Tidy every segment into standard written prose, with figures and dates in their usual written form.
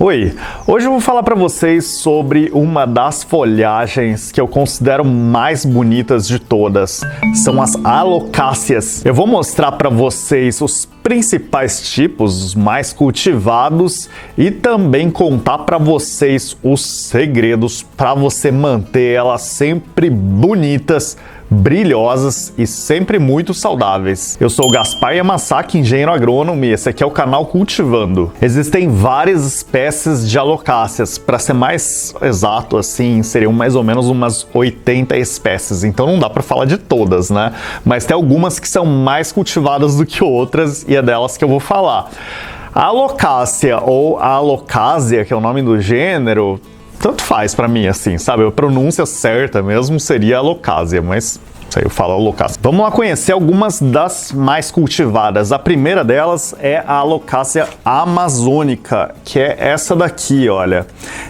Oi, hoje eu vou falar para vocês sobre uma das folhagens que eu considero mais bonitas de todas. São as alocáceas. Eu vou mostrar para vocês os principais tipos, os mais cultivados, e também contar para vocês os segredos para você manter elas sempre bonitas, brilhosas e sempre muito saudáveis. Eu sou o Gaspar Yamasaki, engenheiro agrônomo, e esse aqui é o canal Cultivando. Existem várias espécies de alocáceas, para ser mais exato assim, seriam mais ou menos umas 80 espécies, então não dá para falar de todas, né? Mas tem algumas que são mais cultivadas do que outras e é delas que eu vou falar. A alocácea ou a alocásia, que é o nome do gênero, tanto faz pra mim, assim, sabe? A pronúncia certa mesmo seria alocásia, mas isso aí eu falo alocácia. Vamos lá conhecer algumas das mais cultivadas. A primeira delas é a alocácia amazônica, que é essa daqui, olha.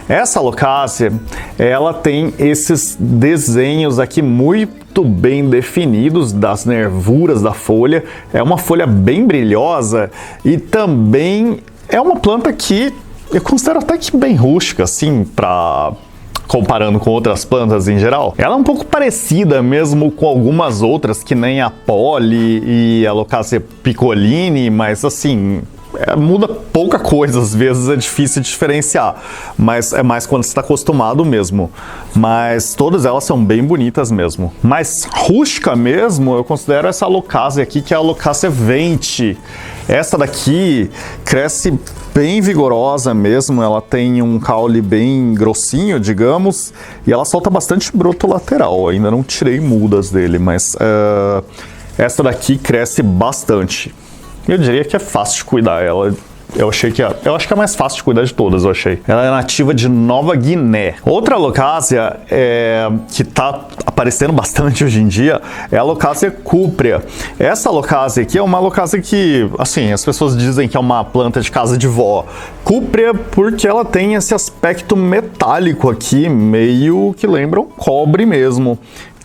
Essa alocácia, ela tem esses desenhos aqui muito bem definidos das nervuras da folha. É uma folha bem brilhosa e também é uma planta que eu considero até que bem rústica, assim, comparando com outras plantas em geral. Ela é um pouco parecida mesmo com algumas outras, que nem a Polly e a Alocácia piccolini, mas assim, muda pouca coisa, às vezes é difícil de diferenciar, mas é mais quando você está acostumado mesmo. Mas todas elas são bem bonitas mesmo. Mas rústica mesmo, eu considero essa alocácia aqui, que é a Alocácia venti. Essa daqui cresce bem vigorosa mesmo, ela tem um caule bem grossinho, digamos, e ela solta bastante broto lateral. Ainda não tirei mudas dele, mas essa daqui cresce bastante. Eu diria que é fácil de cuidar. Eu acho que é a mais fácil de cuidar de todas, eu achei. Ela é nativa de Nova Guiné. Outra alocácia que está aparecendo bastante hoje em dia é a Alocácia cúprea. Essa alocácia aqui é uma alocácia que, assim, as pessoas dizem que é uma planta de casa de vó. Cúprea porque ela tem esse aspecto metálico aqui, meio que lembra um cobre mesmo.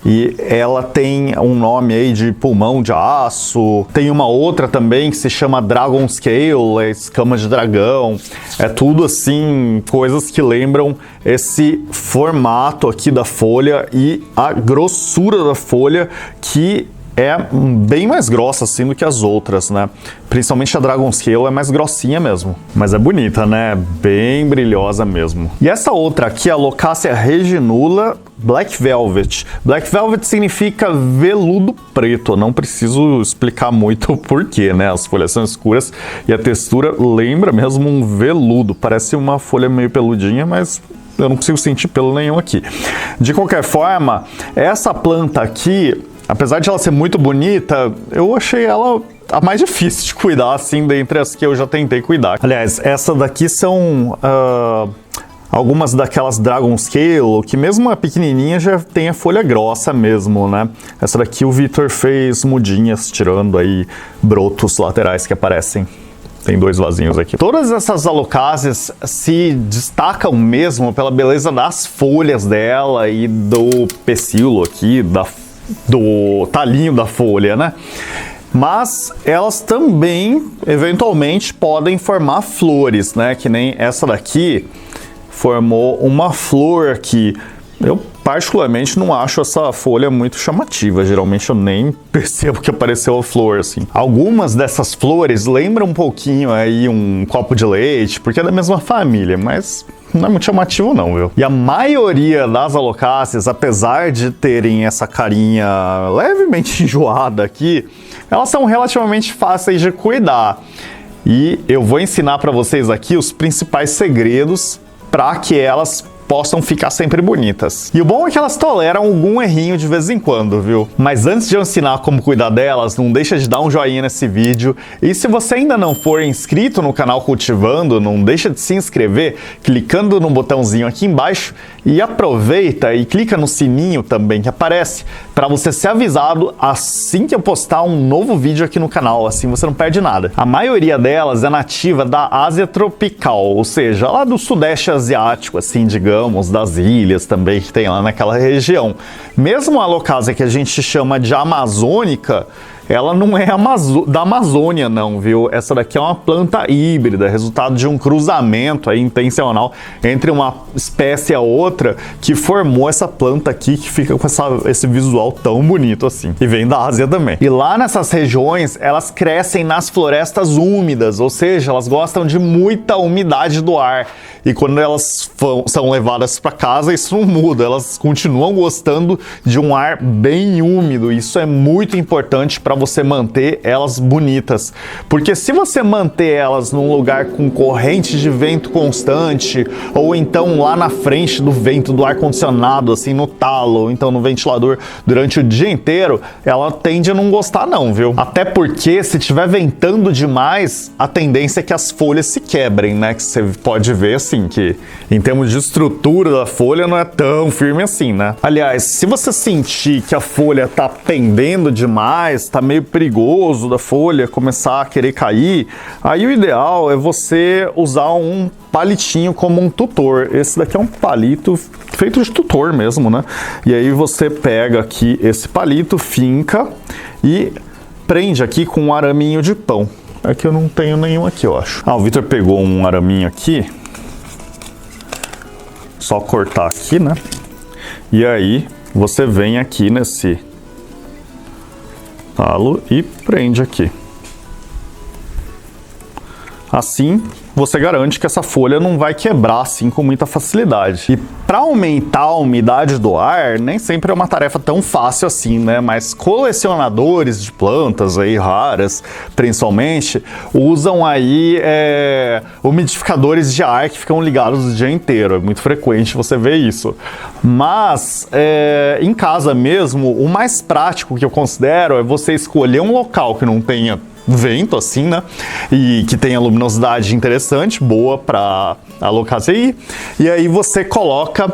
E ela tem um nome aí de pulmão de aço. Tem uma outra também que se chama Dragon Scale, é escama de dragão. É tudo assim, coisas que lembram esse formato aqui da folha e a grossura da folha, que é bem mais grossa assim do que as outras, né? Principalmente a Dragon Scale é mais grossinha mesmo. Mas é bonita, né? Bem brilhosa mesmo. E essa outra aqui, a Alocácia reginula Black Velvet. Black Velvet significa veludo preto. Não preciso explicar muito o porquê, né? As folhas são escuras e a textura lembra mesmo um veludo. Parece uma folha meio peludinha, mas eu não consigo sentir pelo nenhum aqui. De qualquer forma, essa planta aqui, apesar de ela ser muito bonita, eu achei ela a mais difícil de cuidar, assim, dentre as que eu já tentei cuidar. Aliás, essa daqui são algumas daquelas Dragon Scale, que mesmo a pequenininha já tem a folha grossa mesmo, né? Essa daqui o Vitor fez mudinhas, tirando aí brotos laterais que aparecem. Tem dois vasinhos aqui. Todas essas alocáceas se destacam mesmo pela beleza das folhas dela e do pecíolo aqui, do talinho da folha, né? Mas elas também, eventualmente, podem formar flores, né? Que nem essa daqui formou uma flor aqui. Eu particularmente não acho essa folha muito chamativa, geralmente eu nem percebo que apareceu a flor, assim. Algumas dessas flores lembram um pouquinho aí um copo de leite, porque é da mesma família, mas não é muito chamativo não, viu? E a maioria das alocáceas, apesar de terem essa carinha levemente enjoada aqui, elas são relativamente fáceis de cuidar. E eu vou ensinar para vocês aqui os principais segredos para que elas possam ficar sempre bonitas. E o bom é que elas toleram algum errinho de vez em quando, viu? Mas antes de eu ensinar como cuidar delas, não deixa de dar um joinha nesse vídeo. E se você ainda não for inscrito no canal Cultivando, não deixa de se inscrever clicando no botãozinho aqui embaixo, e aproveita e clica no sininho também que aparece para você ser avisado assim que eu postar um novo vídeo aqui no canal, assim você não perde nada. A maioria delas é nativa da Ásia tropical, ou seja, lá do Sudeste Asiático, assim, digamos, das ilhas também que tem lá naquela região. Mesmo a alocácia que a gente chama de amazônica, ela não é da Amazônia não, viu? Essa daqui é uma planta híbrida, resultado de um cruzamento aí intencional entre uma espécie e a outra, que formou essa planta aqui, que fica com esse visual tão bonito assim. E vem da Ásia também. E lá nessas regiões, elas crescem nas florestas úmidas, ou seja, elas gostam de muita umidade do ar. E quando elas são levadas para casa, isso não muda, elas continuam gostando de um ar bem úmido. Isso é muito importante para você manter elas bonitas, porque se você manter elas num lugar com corrente de vento constante, ou então lá na frente do vento do ar-condicionado, assim no talo, ou então no ventilador durante o dia inteiro, ela tende a não gostar não, viu? Até porque se estiver ventando demais, a tendência é que as folhas se quebrem, né? Que você pode ver assim, que em termos de estrutura da folha não é tão firme assim, né? Aliás, se você sentir que a folha tá pendendo demais, tá meio perigoso da folha começar a querer cair, aí o ideal é você usar um palitinho como um tutor. Esse daqui é um palito feito de tutor mesmo, né? E aí você pega aqui esse palito, finca e prende aqui com um araminho de pão. É que eu não tenho nenhum aqui, eu acho. Ah, o Vitor pegou um araminho aqui. Só cortar aqui, né? E aí você vem aqui nesse talo e prende aqui. Assim, você garante que essa folha não vai quebrar assim com muita facilidade. E para aumentar a umidade do ar, nem sempre é uma tarefa tão fácil assim, né? Mas colecionadores de plantas aí raras, principalmente, usam aí umidificadores de ar que ficam ligados o dia inteiro. É muito frequente você ver isso. Mas em casa mesmo, o mais prático que eu considero é você escolher um local que não tenha vento assim, né? E que tenha luminosidade interessante, boa para alocar aí. E aí você coloca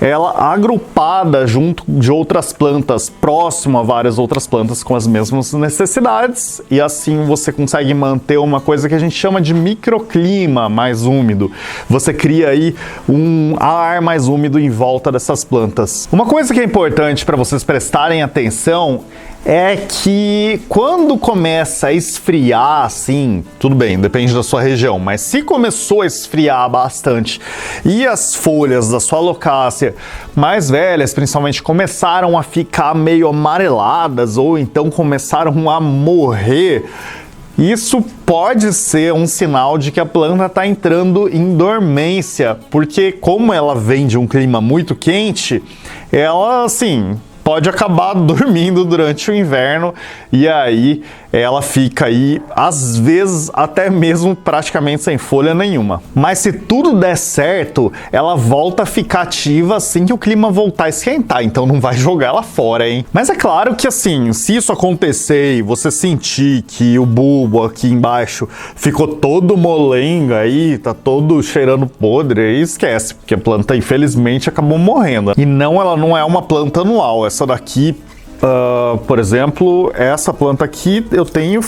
ela agrupada junto de outras plantas, próximo a várias outras plantas com as mesmas necessidades, e assim você consegue manter uma coisa que a gente chama de microclima mais úmido. Você cria aí um ar mais úmido em volta dessas plantas. Uma coisa que é importante para vocês prestarem atenção é que quando começa a esfriar, assim, tudo bem, depende da sua região, mas se começou a esfriar bastante e as folhas da sua alocácia mais velhas, principalmente, começaram a ficar meio amareladas ou então começaram a morrer, isso pode ser um sinal de que a planta está entrando em dormência, porque como ela vem de um clima muito quente, ela, assim, pode acabar dormindo durante o inverno e aí ela fica aí, às vezes, até mesmo praticamente sem folha nenhuma. Mas se tudo der certo, ela volta a ficar ativa assim que o clima voltar a esquentar, então não vai jogar ela fora, hein? Mas é claro que assim, se isso acontecer e você sentir que o bulbo aqui embaixo ficou todo molenga aí, tá todo cheirando podre, aí esquece, porque a planta infelizmente acabou morrendo. E não, ela não é uma planta anual, essa daqui, por exemplo, essa planta aqui eu tenho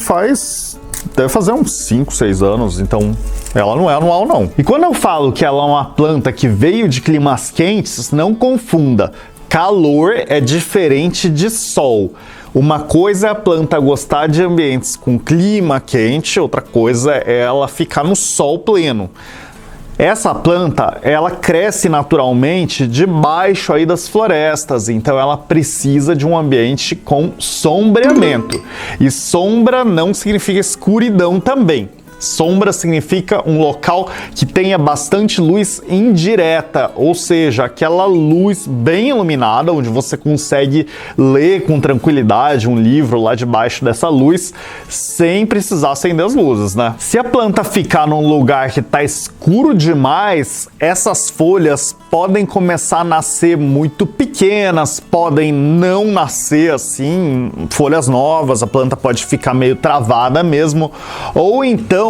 deve fazer uns 5, 6 anos, então ela não é anual não. E quando eu falo que ela é uma planta que veio de climas quentes, não confunda. Calor é diferente de sol. Uma coisa é a planta gostar de ambientes com clima quente, outra coisa é ela ficar no sol pleno. Essa planta, ela cresce naturalmente debaixo aí das florestas, então ela precisa de um ambiente com sombreamento. E sombra não significa escuridão também. Sombra significa um local que tenha bastante luz indireta, ou seja, aquela luz bem iluminada, onde você consegue ler com tranquilidade um livro lá debaixo dessa luz, sem precisar acender as luzes, né? Se a planta ficar num lugar que está escuro demais, essas folhas podem começar a nascer muito pequenas, podem não nascer assim, folhas novas, a planta pode ficar meio travada mesmo, ou então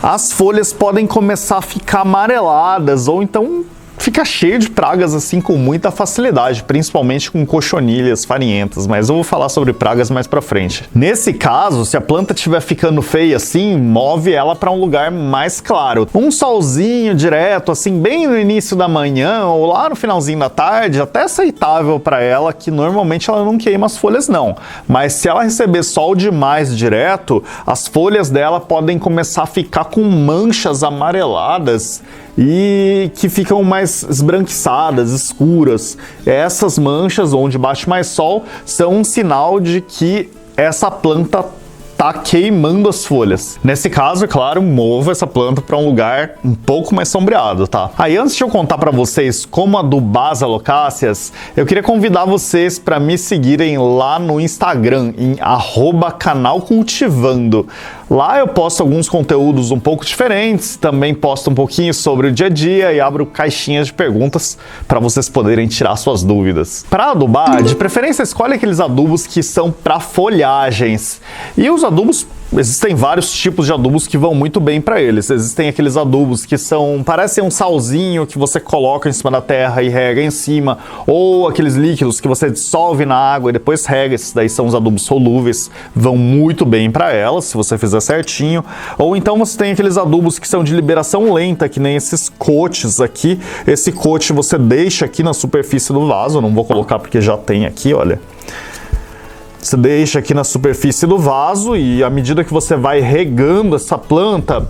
as folhas podem começar a ficar amareladas, ou então fica cheio de pragas assim com muita facilidade, principalmente com cochonilhas farinhentas, mas eu vou falar sobre pragas mais pra frente. Nesse caso, se a planta estiver ficando feia assim, move ela para um lugar mais claro. Um solzinho direto, assim, bem no início da manhã ou lá no finalzinho da tarde, até aceitável para ela, que normalmente ela não queima as folhas não. Mas se ela receber sol demais direto, as folhas dela podem começar a ficar com manchas amareladas e que ficam mais esbranquiçadas, escuras. Essas manchas onde bate mais sol são um sinal de que essa planta tá queimando as folhas. Nesse caso, é claro, mova essa planta para um lugar um pouco mais sombreado, tá? Aí, antes de eu contar para vocês como adubar as alocáceas, eu queria convidar vocês para me seguirem lá no Instagram, em @canalcultivando. Lá eu posto alguns conteúdos um pouco diferentes, também posto um pouquinho sobre o dia a dia e abro caixinhas de perguntas para vocês poderem tirar suas dúvidas. Para adubar, de preferência, escolhe aqueles adubos que são para folhagens. E os adubos, existem vários tipos de adubos que vão muito bem para eles. Existem aqueles adubos que parecem um salzinho que você coloca em cima da terra e rega em cima, ou aqueles líquidos que você dissolve na água e depois rega. Esses daí são os adubos solúveis, vão muito bem para elas, se você fizer certinho. Ou então você tem aqueles adubos que são de liberação lenta, que nem esses coates aqui. Esse coat você deixa aqui na superfície do vaso, eu não vou colocar porque já tem aqui, olha. Você deixa aqui na superfície do vaso e à medida que você vai regando essa planta,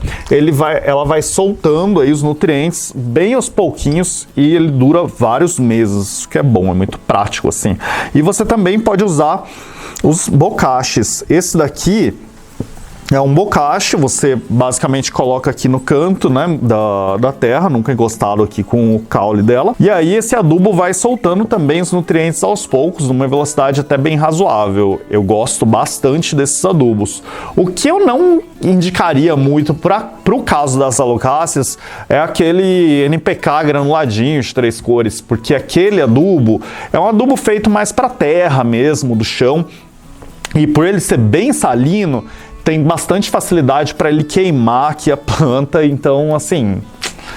ela vai soltando aí os nutrientes bem aos pouquinhos e ele dura vários meses, isso que é bom, é muito prático assim. E você também pode usar os bocaches. Esse daqui é um bocache, você basicamente coloca aqui no canto, né, da terra, nunca encostado aqui com o caule dela. E aí esse adubo vai soltando também os nutrientes aos poucos, numa velocidade até bem razoável. Eu gosto bastante desses adubos. O que eu não indicaria muito para o caso das alocáceas é aquele NPK granuladinho de 3 cores, porque aquele adubo é um adubo feito mais para terra mesmo, do chão. E por ele ser bem salino, tem bastante facilidade para ele queimar aqui a planta, então assim,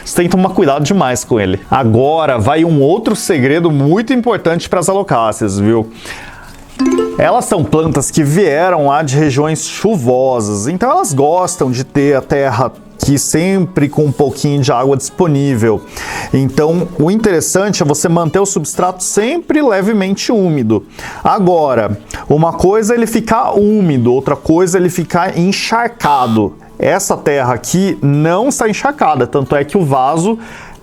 você tem que tomar cuidado demais com ele. Agora vai um outro segredo muito importante para as alocáceas, viu? Elas são plantas que vieram lá de regiões chuvosas, então elas gostam de ter a terra aqui sempre com um pouquinho de água disponível. Então, o interessante é você manter o substrato sempre levemente úmido. Agora, uma coisa é ele ficar úmido, outra coisa é ele ficar encharcado. Essa terra aqui não está encharcada, tanto é que o vaso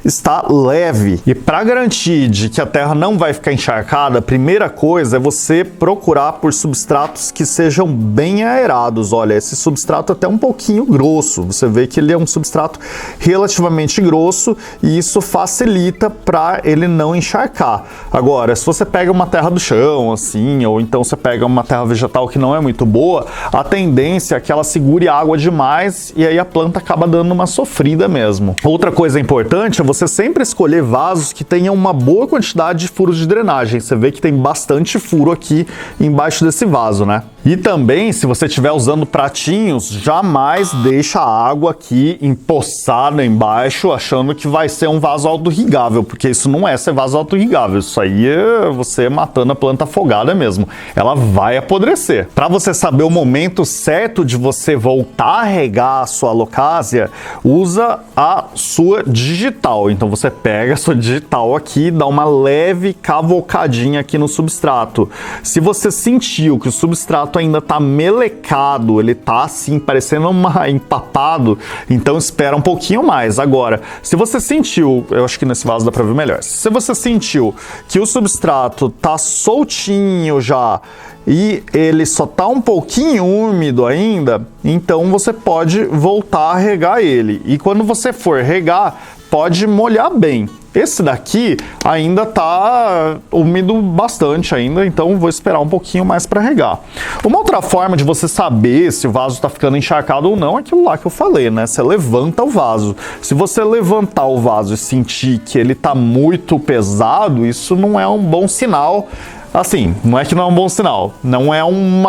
está leve. E para garantir de que a terra não vai ficar encharcada, a primeira coisa é você procurar por substratos que sejam bem aerados. Olha, esse substrato é até um pouquinho grosso. Você vê que ele é um substrato relativamente grosso e isso facilita para ele não encharcar. Agora, se você pega uma terra do chão, assim, ou então você pega uma terra vegetal que não é muito boa, a tendência é que ela segure água demais e aí a planta acaba dando uma sofrida mesmo. Outra coisa importante é você sempre escolher vasos que tenham uma boa quantidade de furos de drenagem. Você vê que tem bastante furo aqui embaixo desse vaso, né? E também, se você estiver usando pratinhos, jamais deixa a água aqui empoçada embaixo, achando que vai ser um vaso autorregável, porque isso não é ser vaso autorregável. Isso aí é você matando a planta afogada mesmo. Ela vai apodrecer. Para você saber o momento certo de você voltar a regar a sua alocácea, usa a sua digital. Então você pega a sua digital aqui e dá uma leve cavocadinha aqui no substrato. Se você sentiu que o substrato ainda tá melecado, ele tá assim, parecendo empapado, então espera um pouquinho mais. Agora, se você sentiu, eu acho que nesse vaso dá pra ver melhor, se você sentiu que o substrato tá soltinho já e ele só tá um pouquinho úmido ainda, então você pode voltar a regar ele. E quando você for regar, pode molhar bem. Esse daqui ainda tá úmido bastante ainda, então vou esperar um pouquinho mais para regar. Uma outra forma de você saber se o vaso está ficando encharcado ou não é aquilo lá que eu falei, né? Você levanta o vaso. Se você levantar o vaso e sentir que ele tá muito pesado, isso não é um bom sinal. Assim, não é que não é um bom sinal, não é um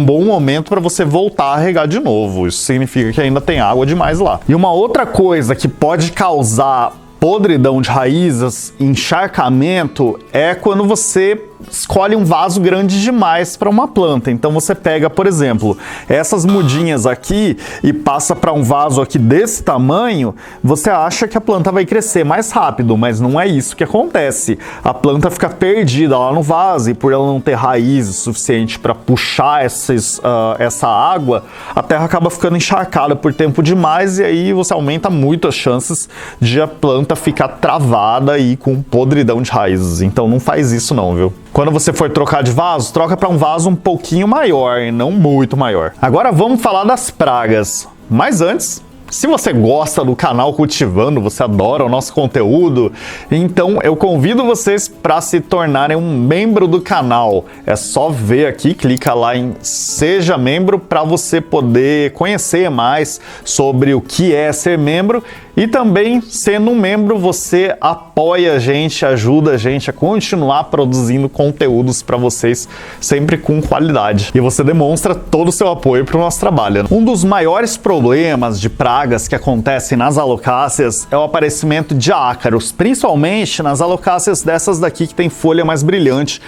bom momento para você voltar a regar de novo. Isso significa que ainda tem água demais lá. E uma outra coisa que pode causar podridão de raízes, encharcamento, é quando você escolhe um vaso grande demais para uma planta. Então você pega, por exemplo, essas mudinhas aqui e passa para um vaso aqui desse tamanho, você acha que a planta vai crescer mais rápido, mas não é isso que acontece. A planta fica perdida lá no vaso e por ela não ter raízes suficiente para puxar essa água, a terra acaba ficando encharcada por tempo demais e aí você aumenta muito as chances de a planta ficar travada e com podridão de raízes. Então não faz isso não, viu? Quando você for trocar de vaso, troca para um vaso um pouquinho maior e não muito maior. Agora vamos falar das pragas. Mas antes, se você gosta do canal Cultivando, você adora o nosso conteúdo, então eu convido vocês para se tornarem um membro do canal. É só ver aqui, clica lá em Seja Membro para você poder conhecer mais sobre o que é ser membro. E também, sendo um membro, você apoia a gente, ajuda a gente a continuar produzindo conteúdos para vocês, sempre com qualidade. E você demonstra todo o seu apoio para o nosso trabalho. Um dos maiores problemas de pragas que acontecem nas alocáceas é o aparecimento de ácaros, principalmente nas alocáceas dessas daqui que tem folha mais brilhante,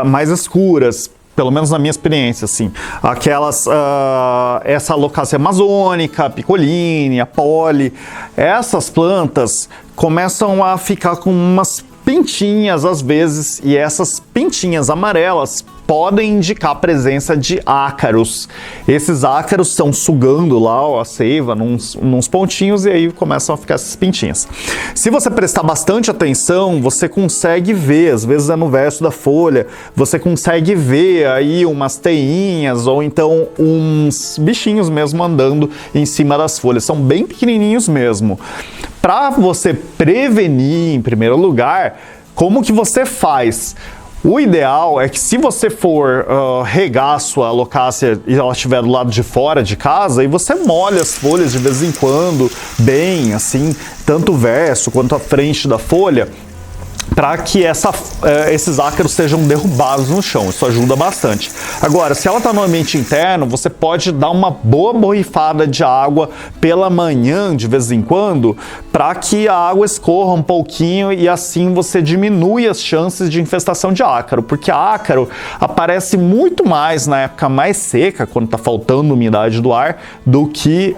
mais escuras. Pelo menos na minha experiência, assim. Essa alocácea amazônica, a picoline, a poli, essas plantas começam a ficar com umas pintinhas às vezes, e essas pintinhas amarelas podem indicar a presença de ácaros. Esses ácaros estão sugando lá a seiva nos pontinhos e aí começam a ficar essas pintinhas. Se você prestar bastante atenção, você consegue ver, às vezes é no verso da folha, você consegue ver aí umas teinhas ou então uns bichinhos mesmo andando em cima das folhas. São bem pequenininhos mesmo. Para você prevenir, em primeiro lugar, como que você faz? O ideal é que se você for regar a sua alocácea e ela estiver do lado de fora de casa, e você molha as folhas de vez em quando, bem assim, tanto o verso quanto a frente da folha, para que esses ácaros sejam derrubados no chão. Isso ajuda bastante. Agora, se ela está no ambiente interno, você pode dar uma boa borrifada de água pela manhã, de vez em quando, para que a água escorra um pouquinho e assim você diminui as chances de infestação de ácaro, porque ácaro aparece muito mais na época mais seca, quando está faltando umidade do ar, do que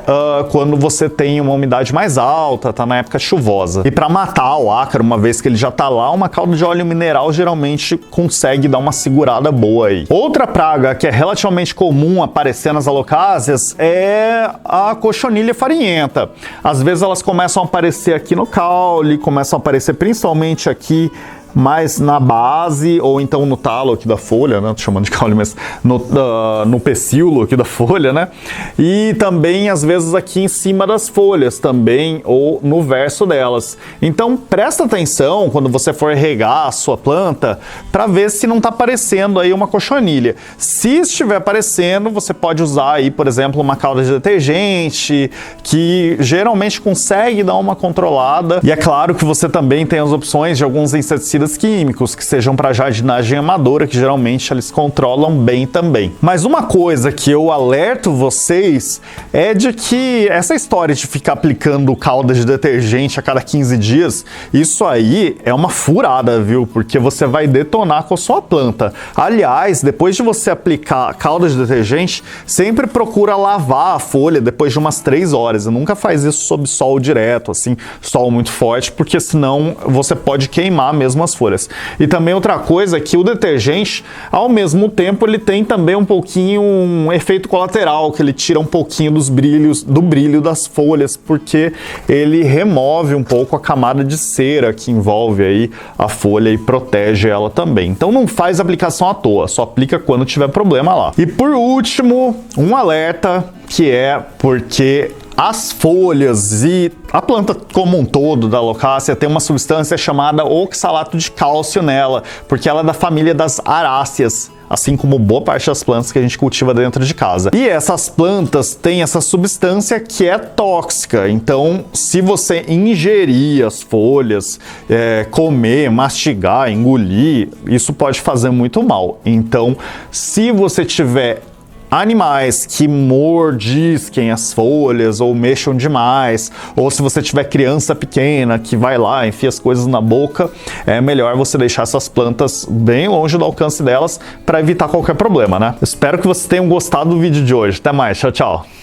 quando você tem uma umidade mais alta, está na época chuvosa. E para matar o ácaro, uma vez que ele já está lá, uma calda de óleo mineral geralmente consegue dar uma segurada boa aí. Outra praga que é relativamente comum aparecer nas alocáceas é a cochonilha farinhenta. Às vezes elas começam a aparecer aqui no caule, começam a aparecer principalmente aqui mais na base ou então no talo aqui da folha, né? Tô chamando de caule, mas no pecíolo aqui da folha, né? E também às vezes aqui em cima das folhas também ou no verso delas. Então presta atenção quando você for regar a sua planta para ver se não está aparecendo aí uma cochonilha. Se estiver aparecendo, você pode usar aí, por exemplo, uma calda de detergente que geralmente consegue dar uma controlada. E é claro que você também tem as opções de alguns inseticidas químicos que sejam para jardinagem amadora, que geralmente eles controlam bem também. Mas uma coisa que eu alerto vocês é de que essa história de ficar aplicando calda de detergente a cada 15 dias, isso aí é uma furada, viu? Porque você vai detonar com a sua planta. Aliás, depois de você aplicar calda de detergente, sempre procura lavar a folha depois de umas 3 horas. E nunca faz isso sob sol direto, assim, sol muito forte, porque senão você pode queimar mesmo as folhas. E também outra coisa é que o detergente, ao mesmo tempo, ele tem também um pouquinho um efeito colateral, que ele tira um pouquinho do brilho das folhas, porque ele remove um pouco a camada de cera que envolve aí a folha e protege ela também. Então não faz aplicação à toa, só aplica quando tiver problema lá. E por último, um alerta, que é porque as folhas e a planta como um todo da alocácea tem uma substância chamada oxalato de cálcio nela, porque ela é da família das aráceas, assim como boa parte das plantas que a gente cultiva dentro de casa. E essas plantas têm essa substância que é tóxica, então se você ingerir as folhas, comer, mastigar, engolir, isso pode fazer muito mal. Então, se você tiver animais que mordisquem as folhas ou mexam demais, ou se você tiver criança pequena que vai lá, enfia as coisas na boca, é melhor você deixar essas plantas bem longe do alcance delas para evitar qualquer problema, né? Espero que vocês tenham gostado do vídeo de hoje. Até mais, tchau, tchau!